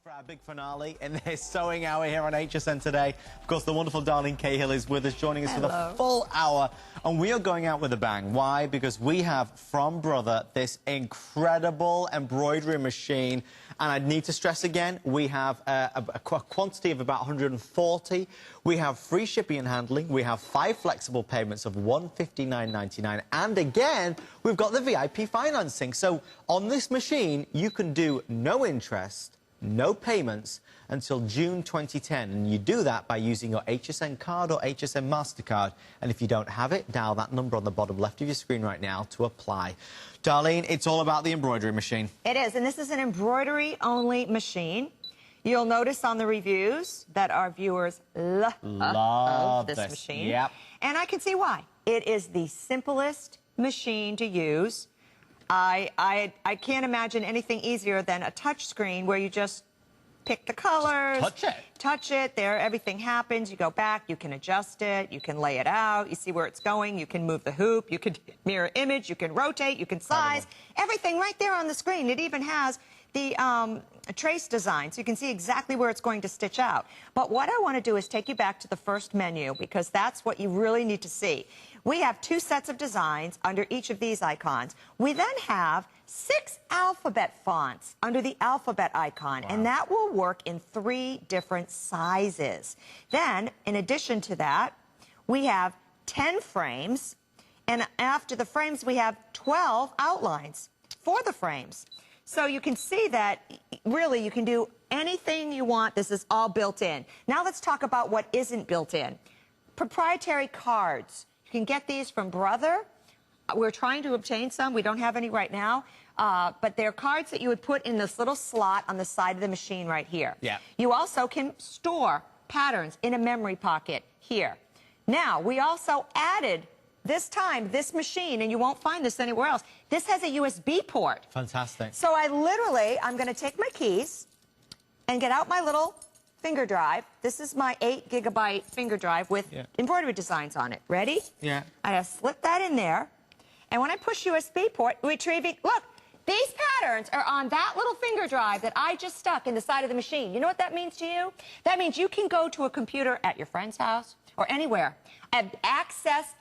For our big finale in this sewing hour here on HSN today. Of course, the wonderful Darlene Cahill is with us, joining us for the full hour. And we are going out with a bang. Why? Because we have, from Brother, this incredible embroidery machine. And I need to stress again, we have a quantity of about 140. We have free shipping and handling. We have 5 flexible payments of $159.99. And again, we've got the VIP financing. So on this machine, you can do no interest, no payments until June 2010, and you do that by using your HSN card or HSN MasterCard. And if you don't have it, dial that number on the bottom left of your screen right now to apply. Darlene, it's all about the embroidery machine. It is, and this is an embroidery-only machine. You'll notice on the reviews that our viewers love this machine. Yep. And I can see why. It is the simplest machine to use. I can't imagine anything easier than a touch screen where you just pick the colors. Just touch it. There, everything happens. You go back, you can adjust it, you can lay it out, you see where it's going, you can move the hoop, you can mirror image, you can rotate, you can size. Everything right there on the screen. It even has the trace design, so you can see exactly where it's going to stitch out. But what I want to do is take you back to the first menu, because that's what you really need to see. We have 2 sets of designs under each of these icons. We then have 6 alphabet fonts under the alphabet icon, and that will work in 3 different sizes. Then, in addition to that, we have 10 frames, and after the frames, we have 12 outlines for the frames. So you can see that, really, you can do anything you want. This is all built in. Now let's talk about what isn't built in. Proprietary cards. You can get these from Brother. We're trying to obtain some. We don't have any right now. But they're cards that you would put in this little slot on the side of the machine right here. Yeah. You also can store patterns in a memory pocket here. Now, we also added this time, this machine, and you won't find this anywhere else, this has a USB port. Fantastic. So I'm going to take my keys and get out my little finger drive. This is my 8-gigabyte finger drive with embroidery designs on it. Ready? Yeah. I just slip that in there. And when I push USB port, retrieving, look, these patterns are on that little finger drive that I just stuck in the side of the machine. You know what that means to you? That means you can go to a computer at your friend's house or anywhere and access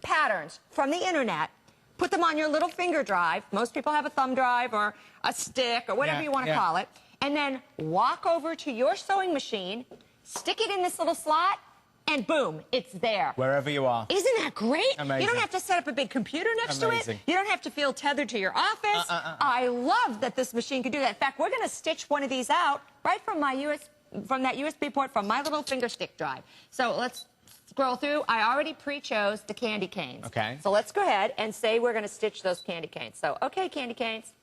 patterns from the internet, put them on your little finger drive. Most people have a thumb drive or a stick or whatever you want to call it, and then walk over to your sewing machine, stick it in this little slot, and boom, it's there. Wherever you are. Isn't that great? Amazing. You don't have to set up a big computer next to it. You don't have to feel tethered to your office. I love that this machine can do that. In fact, we're going to stitch one of these out right from my from that USB port from my little finger stick drive. So let's scroll through. I already pre-chose the candy canes. Okay. So let's go ahead and say we're going to stitch those candy canes. So, okay, candy canes,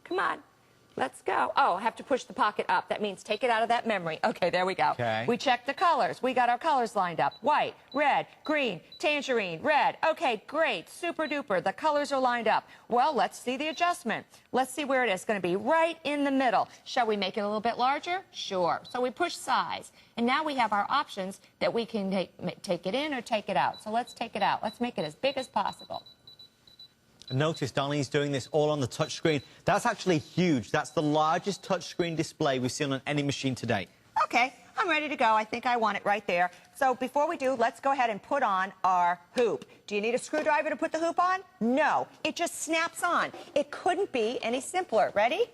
come on. Let's go. Oh, I have to push the pocket up. That means take it out of that memory. Okay, there we go. Okay. We checked the colors. We got our colors lined up. White, red, green, tangerine, red. Okay, great. Super duper. The colors are lined up. Well, let's see the adjustment. Let's see where it is. It's going to be right in the middle. Shall we make it a little bit larger? Sure. So we push size. And now we have our options that we can take it in or take it out. So let's take it out. Let's make it as big as possible. Notice Darlene's doing this all on the touchscreen. That's actually huge. That's the largest touchscreen display we've seen on any machine to date. Okay, I'm ready to go. I think I want it right there. So before we do, let's go ahead and put on our hoop. Do you need a screwdriver to put the hoop on? No, it just snaps on. It couldn't be any simpler. Ready?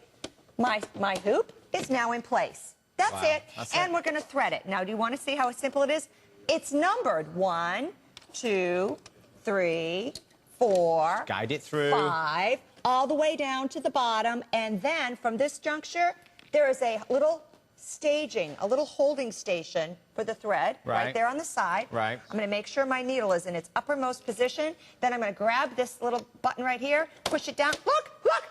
My hoop is now in place. That's it. And we're going to thread it. Now, do you want to see how simple it is? It's numbered 1, 2, 3, 4, guide it through 5, all the way down to the bottom, and then from this juncture, there is a little staging, a little holding station for the thread right there on the side. Right. I'm going to make sure my needle is in its uppermost position. Then I'm going to grab this little button right here, push it down. Look, look,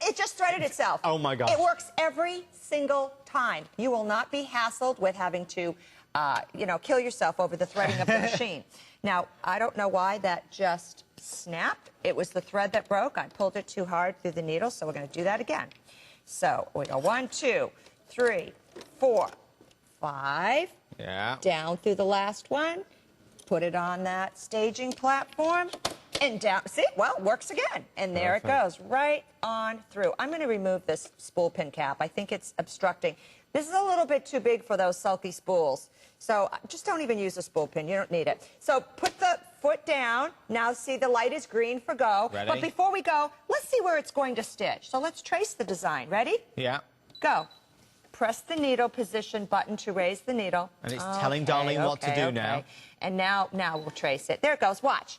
it just threaded itself. Oh my gosh. It works every single time. You will not be hassled with having to, kill yourself over the threading of the machine. Now, I don't know why that just snapped. It was the thread that broke. I pulled it too hard through the needle, so we're going to do that again. So we go 1, 2, 3, 4, 5. Yeah. Down through the last one. Put it on that staging platform. And down, see, well, it works again. And there it goes, right on through. I'm going to remove this spool pin cap. I think it's obstructing. This is a little bit too big for those sulky spools. So just don't even use a spool pin. You don't need it. So put the foot down. Now see the light is green for go. Ready? But before we go, let's see where it's going to stitch. So let's trace the design. Ready? Yeah. Go. Press the needle position button to raise the needle. And it's telling Darlene what to do now. And now we'll trace it. There it goes. Watch.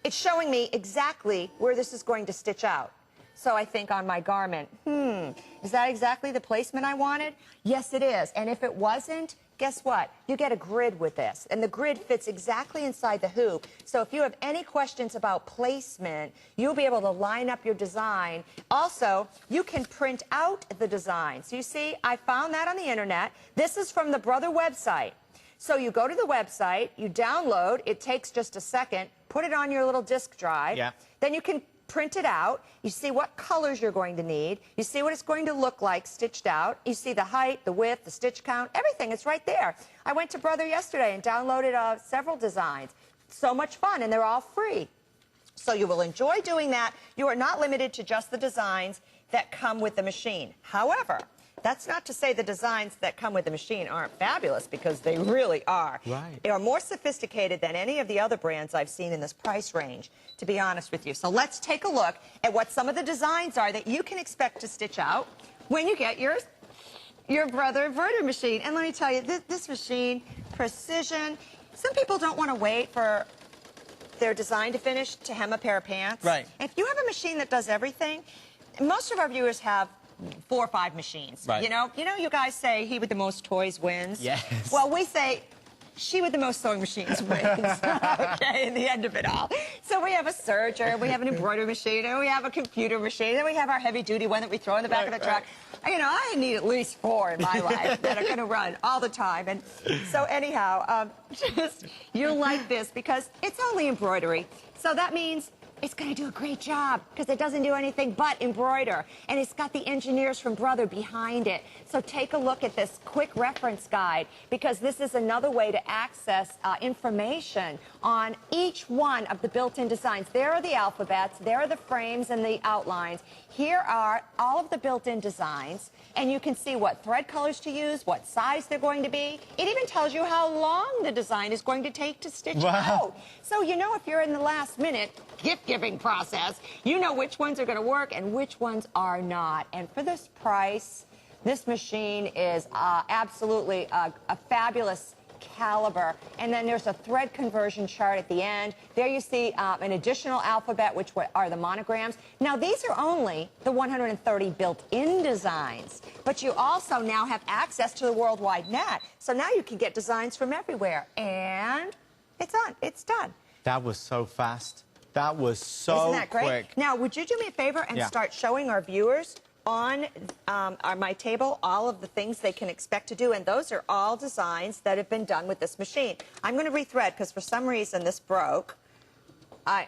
It's showing me exactly where this is going to stitch out. So I think on my garment, is that exactly the placement I wanted? Yes, it is. And if it wasn't, guess what? You get a grid with this. And the grid fits exactly inside the hoop. So if you have any questions about placement, you'll be able to line up your design. Also, you can print out the design. So you see, I found that on the internet. This is from the Brother website. So you go to the website, you download, it takes just a second, put it on your little disk drive. Yeah. Then you can print it out. You see what colors you're going to need. You see what it's going to look like stitched out. You see the height, the width, the stitch count, everything. It's right there. I went to Brother yesterday and downloaded several designs. So much fun, and they're all free. So you will enjoy doing that. You are not limited to just the designs that come with the machine. However, that's not to say the designs that come with the machine aren't fabulous, because they really are. Right. They are more sophisticated than any of the other brands I've seen in this price range, to be honest with you. So let's take a look at what some of the designs are that you can expect to stitch out when you get your Brother Embroidery Machine. And let me tell you, this machine, precision. Some people don't want to wait for their design to finish to hem a pair of pants. Right. If you have a machine that does everything, most of our viewers have 4 or 5 machines. Right. You know, you guys say he with the most toys wins. Yes. Well, we say she with the most sewing machines wins. Okay, in the end of it all. So we have a serger, we have an embroidery machine, and we have a computer machine, and we have our heavy-duty one that we throw in the back of the truck. You know, I need at least 4 in my life that are going to run all the time. And so anyhow, you'll like this because it's only embroidery. So that means it's going to do a great job because it doesn't do anything but embroider. And it's got the engineers from Brother behind it. So take a look at this quick reference guide, because this is another way to access information on each one of the built-in designs. There are the alphabets, there are the frames and the outlines. Here are all of the built-in designs, and you can see what thread colors to use, what size they're going to be. It even tells you how long the design is going to take to stitch out. So you know, if you're in the last minute gift-giving process, you know which ones are going to work and which ones are not. And for this price, this machine is absolutely a fabulous caliber. And then there's a thread conversion chart at the end. There you see an additional alphabet, which are the monograms. Now, these are only the 130 built-in designs, but you also now have access to the worldwide net. So now you can get designs from everywhere. And it's on. It's done. That was so fast. That was so Isn't that great? quick. Now, would you do me a favor and start showing our viewers on my table all of the things they can expect to do? And those are all designs that have been done with this machine. I'm going to rethread because for some reason this broke. I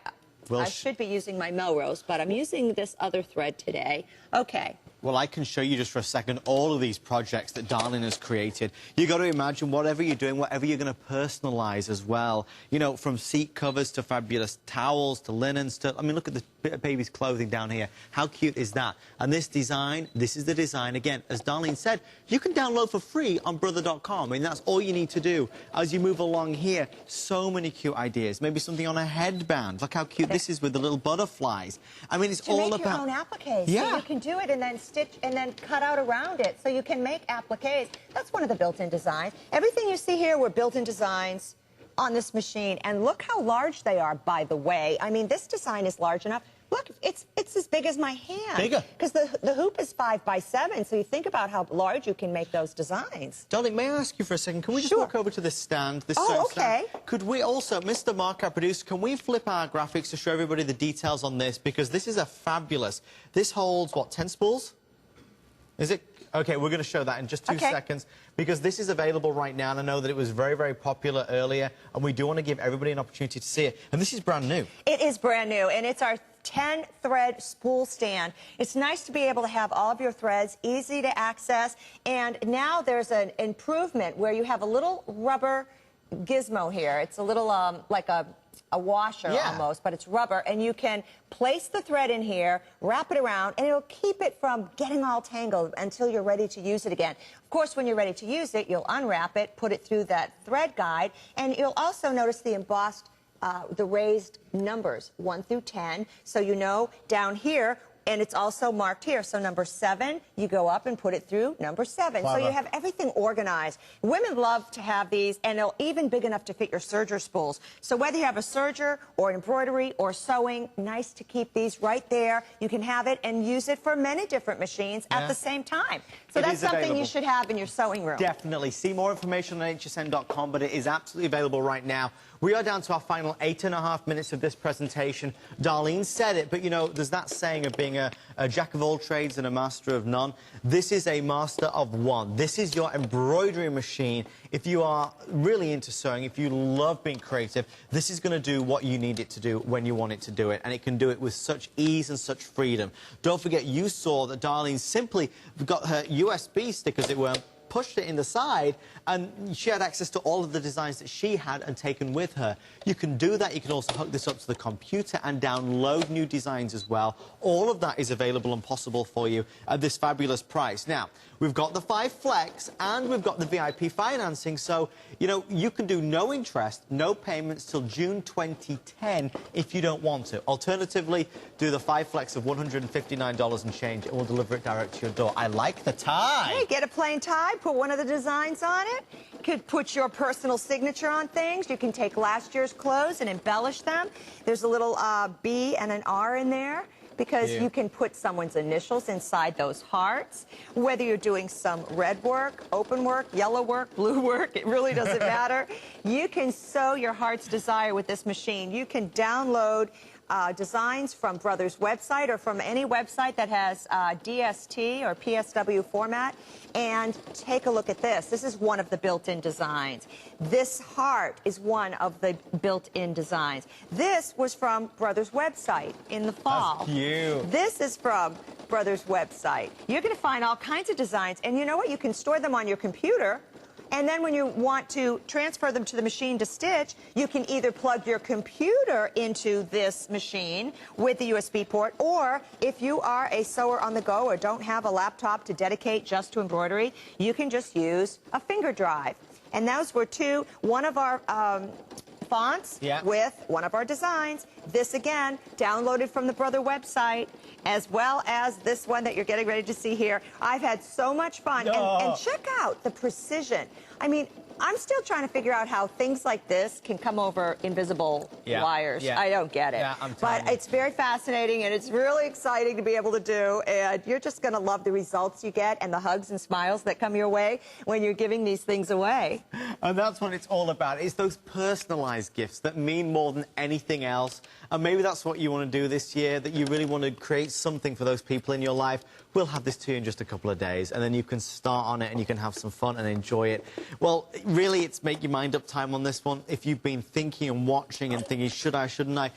should be using my Melrose, but I'm using this other thread today. Okay. Well, I can show you just for a second all of these projects that Darlene has created. You got to imagine whatever you're doing, whatever you're going to personalize as well. You know, from seat covers to fabulous towels to linens to... I mean, look at the bit of baby's clothing down here. How cute is that? And this design, this is the design, again, as Darlene said, you can download for free on brother.com. I mean, that's all you need to do. As you move along here, so many cute ideas. Maybe something on a headband. Look how cute this is with the little butterflies. I mean, it's all about... To make your own appliques. Yeah. So you can do it and then stitch and then cut out around it, so you can make appliques. That's one of the built-in designs. Everything you see here were built-in designs on this machine, and look how large they are, by the way. I mean, this design is large enough. Look, it's as big as my hand. Bigger. Because the hoop is 5 by 7, so you think about how large you can make those designs. Darling, may I ask you for a second? Can we just walk over to this stand? This okay. stand? Could we also, Mr. Mark, our producer, can we flip our graphics to show everybody the details on this? Because this is a fabulous... This holds, what, 10 spools? Is it? Okay, we're going to show that in just 2 seconds, because this is available right now, and I know that it was very, very popular earlier, and we do want to give everybody an opportunity to see it. And this is brand new. It is brand new, and it's our 10-thread spool stand. It's nice to be able to have all of your threads easy to access, and now there's an improvement where you have a little rubber gizmo here. It's a little like a a washer almost, but it's rubber, and you can place the thread in here, wrap it around, and it'll keep it from getting all tangled until you're ready to use it again. Of course, when you're ready to use it, you'll unwrap it, put it through that thread guide, and you'll also notice the embossed, the raised numbers, 1 through 10, so you know down here. And it's also marked here. So number 7, you go up and put it through number 7. Clever. So you have everything organized. Women love to have these, and they're even big enough to fit your serger spools. So whether you have a serger or embroidery or sewing, nice to keep these right there. You can have it and use it for many different machines at the same time. So that's something you should have in your sewing room. Definitely. See more information on hsn.com, but it is absolutely available right now. We are down to our final 8.5 minutes of this presentation. Darlene said it, but, you know, there's that saying of being a jack of all trades and a master of none. This is a master of one. This is your embroidery machine. If you are really into sewing, if you love being creative, this is going to do what you need it to do when you want it to do it, and it can do it with such ease and such freedom. Don't forget, you saw that Darlene simply got her USB stick, as it were, pushed it in the side, and she had access to all of the designs that she had and taken with her. You can do that. You can also hook this up to the computer and download new designs as well. All of that is available and possible for you at this fabulous price. Now, we've got the 5 Flex and we've got the VIP financing, so, you know, you can do no interest, no payments till June 2010 if you don't want to. Alternatively, do the 5 Flex of $159 and change, and we'll deliver it direct to your door. I like the tie. Hey, get a plain tie, put one of the designs on it. You could put your personal signature on things. You can take last year's clothes and embellish them. There's a little B and an R in there, because you can put someone's initials inside those hearts. Whether you're doing some red work, open work, yellow work, blue work, it really doesn't matter. You can sew your heart's desire with this machine. You can download designs from Brother's website or from any website that has DST or PSW format, and take a look at this. This is one of the built-in designs. This heart is one of the built-in designs. This was from Brother's website in the fall. That's cute. This is from Brother's website. You're going to find all kinds of designs, and you know what? You can store them on your computer. And then when you want to transfer them to the machine to stitch, you can either plug your computer into this machine with the USB port, or if you are a sewer on the go or don't have a laptop to dedicate just to embroidery, you can just use a finger drive. And those were one of our fonts with one of our designs. This, again, downloaded from the Brother website, as well as this one that you're getting ready to see here. I've had so much fun. And check out the precision. I mean, I'm still trying to figure out how things like this can come over invisible wires. I don't get it. But it's very fascinating, and it's really exciting to be able to do. And you're just going to love the results you get and the hugs and smiles that come your way when you're giving these things away. And that's what it's all about. It's those personalized gifts that mean more than anything else. And maybe that's what you want to do this year, that you really want to create something for those people in your life. We'll have this to you in just a couple of days, and then you can start on it and you can have some fun and enjoy it. Well, really, it's make your mind up time on this one. If you've been thinking and watching and thinking, should I, shouldn't I?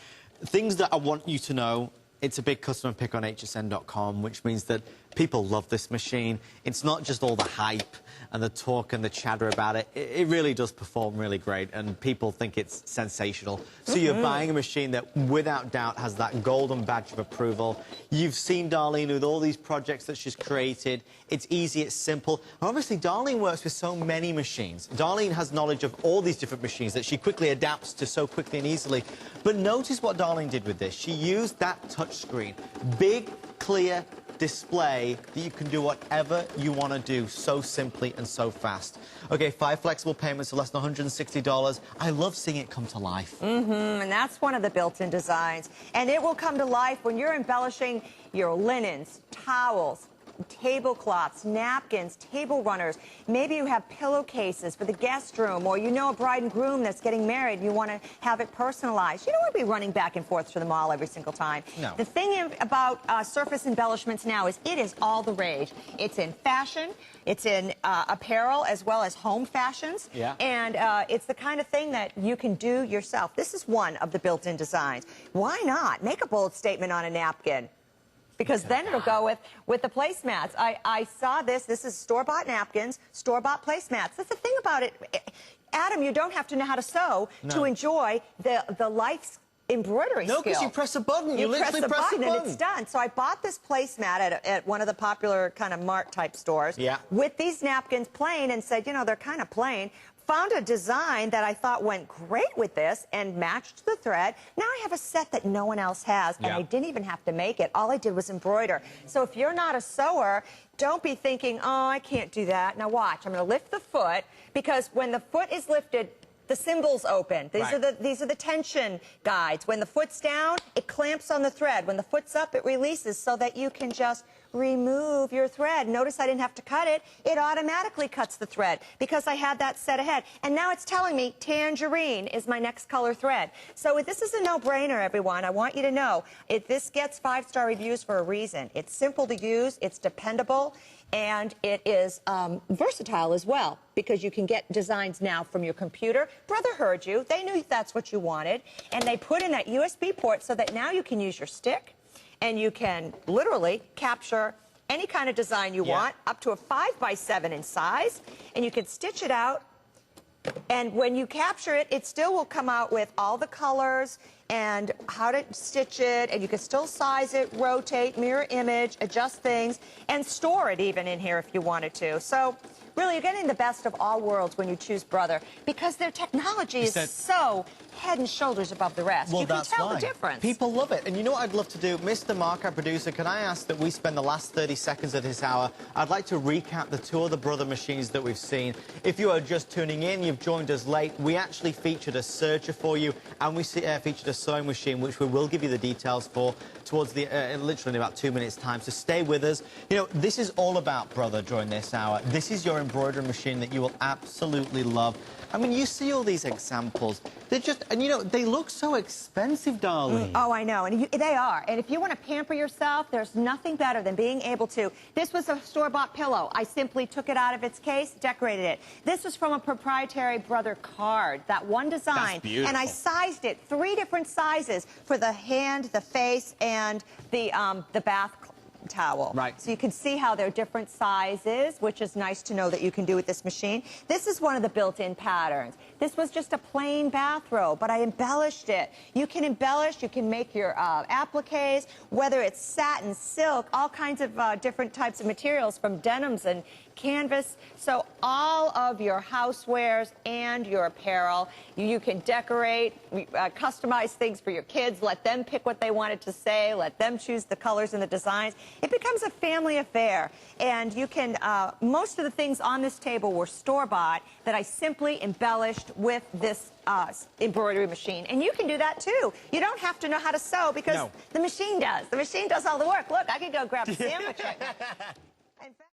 Things that I want you to know, it's a big customer pick on hsn.com, which means that people love this machine. It's not just all the hype and the talk and the chatter about it. It really does perform really great, and people think it's sensational. So you're buying a machine that, without doubt, has that golden badge of approval. You've seen Darlene with all these projects that she's created. It's easy, it's simple. And obviously, Darlene works with so many machines. Darlene has knowledge of all these different machines that she quickly adapts to so quickly and easily. But notice what Darlene did with this. She used that touch screen. Big, clear display that you can do whatever you want to do so simply and so fast. Okay, 5 flexible payments for less than $160. I love seeing it come to life. And that's one of the built-in designs. And it will come to life when you're embellishing your linens, towels, tablecloths, napkins, table runners. Maybe you have pillowcases for the guest room, or you know a bride and groom that's getting married and you want to have it personalized. You don't want to be running back and forth to the mall every single time. No. The thing about surface embellishments now is it is all the rage. It's in fashion, it's in apparel, as well as home fashions. And it's the kind of thing that you can do yourself. This is one of the built-in designs. Why not? Make a bold statement on a napkin. because then it'll go with the placemats. I saw this. This is store-bought napkins, store-bought placemats. That's the thing about it. Adam, you don't have to know how to sew to enjoy the life's embroidery skill. No, because you press a button. You literally press a button and it's done. So I bought this placemat at one of the popular kind of mart type stores with these napkins plain and said, you know, they're kind of plain. Found a design that I thought went great with this and matched the thread. Now I have a set that no one else has, and I didn't even have to make it. All I did was embroider. So if you're not a sewer, don't be thinking, oh, I can't do that. Now watch, I'm going to lift the foot, because when the foot is lifted, the symbols open. These are the tension guides. When the foot's down, it clamps on the thread. When the foot's up, it releases so that you can just remove your thread. Notice I didn't have to cut it. It automatically cuts the thread because I had that set ahead. And now it's telling me tangerine is my next color thread. So this is a no-brainer, everyone. I want you to know this gets 5-star reviews for a reason. It's simple to use, it's dependable, and it is versatile as well, because you can get designs now from your computer. Brother heard you. They knew that's what you wanted, and they put in that USB port so that now you can use your stick, and you can literally capture any kind of design you want, up to a 5x7 in size, and you can stitch it out. And when you capture it, it still will come out with all the colors and how to stitch it, and you can still size it, rotate, mirror image, adjust things, and store it even in here if you wanted to. So really, you're getting the best of all worlds when you choose Brother, because their technology is so head and shoulders above the rest. Well, you can tell the difference. People love it. And you know what I'd love to do? Mr. Mark, our producer, can I ask that we spend the last 30 seconds of this hour? I'd like to recap the two other Brother machines that we've seen. If you are just tuning in, you've joined us late, we actually featured a serger for you, and we featured a sewing machine, which we will give you the details for towards the literally in about 2 minutes' time. So stay with us. You know, this is all about Brother during this hour. This is your embroidery machine that you will absolutely love. I mean, you see all these examples. They're just, and you know, they look so expensive, darling. Oh, I know, and they are. And if you want to pamper yourself, there's nothing better than being able to. This was a store-bought pillow. I simply took it out of its case, decorated it. This was from a proprietary Brother card, that one design. That's beautiful. And I sized it 3 different sizes for the hand, the face, and the bath towel. Right. So you can see how they're different sizes, which is nice to know that you can do with this machine. This is one of the built-in patterns. This was just a plain bathrobe, but I embellished it. You can embellish, you can make your appliques, whether it's satin, silk, all kinds of different types of materials, from denims and canvas. So all of your housewares and your apparel, you can decorate, customize things for your kids, let them pick what they wanted to say, let them choose the colors and the designs. It becomes a family affair, and you can, most of the things on this table were store-bought that I simply embellished with this embroidery machine. And you can do that too. You don't have to know how to sew, because the machine does. The machine does all the work. Look, I could go grab a sandwich right now.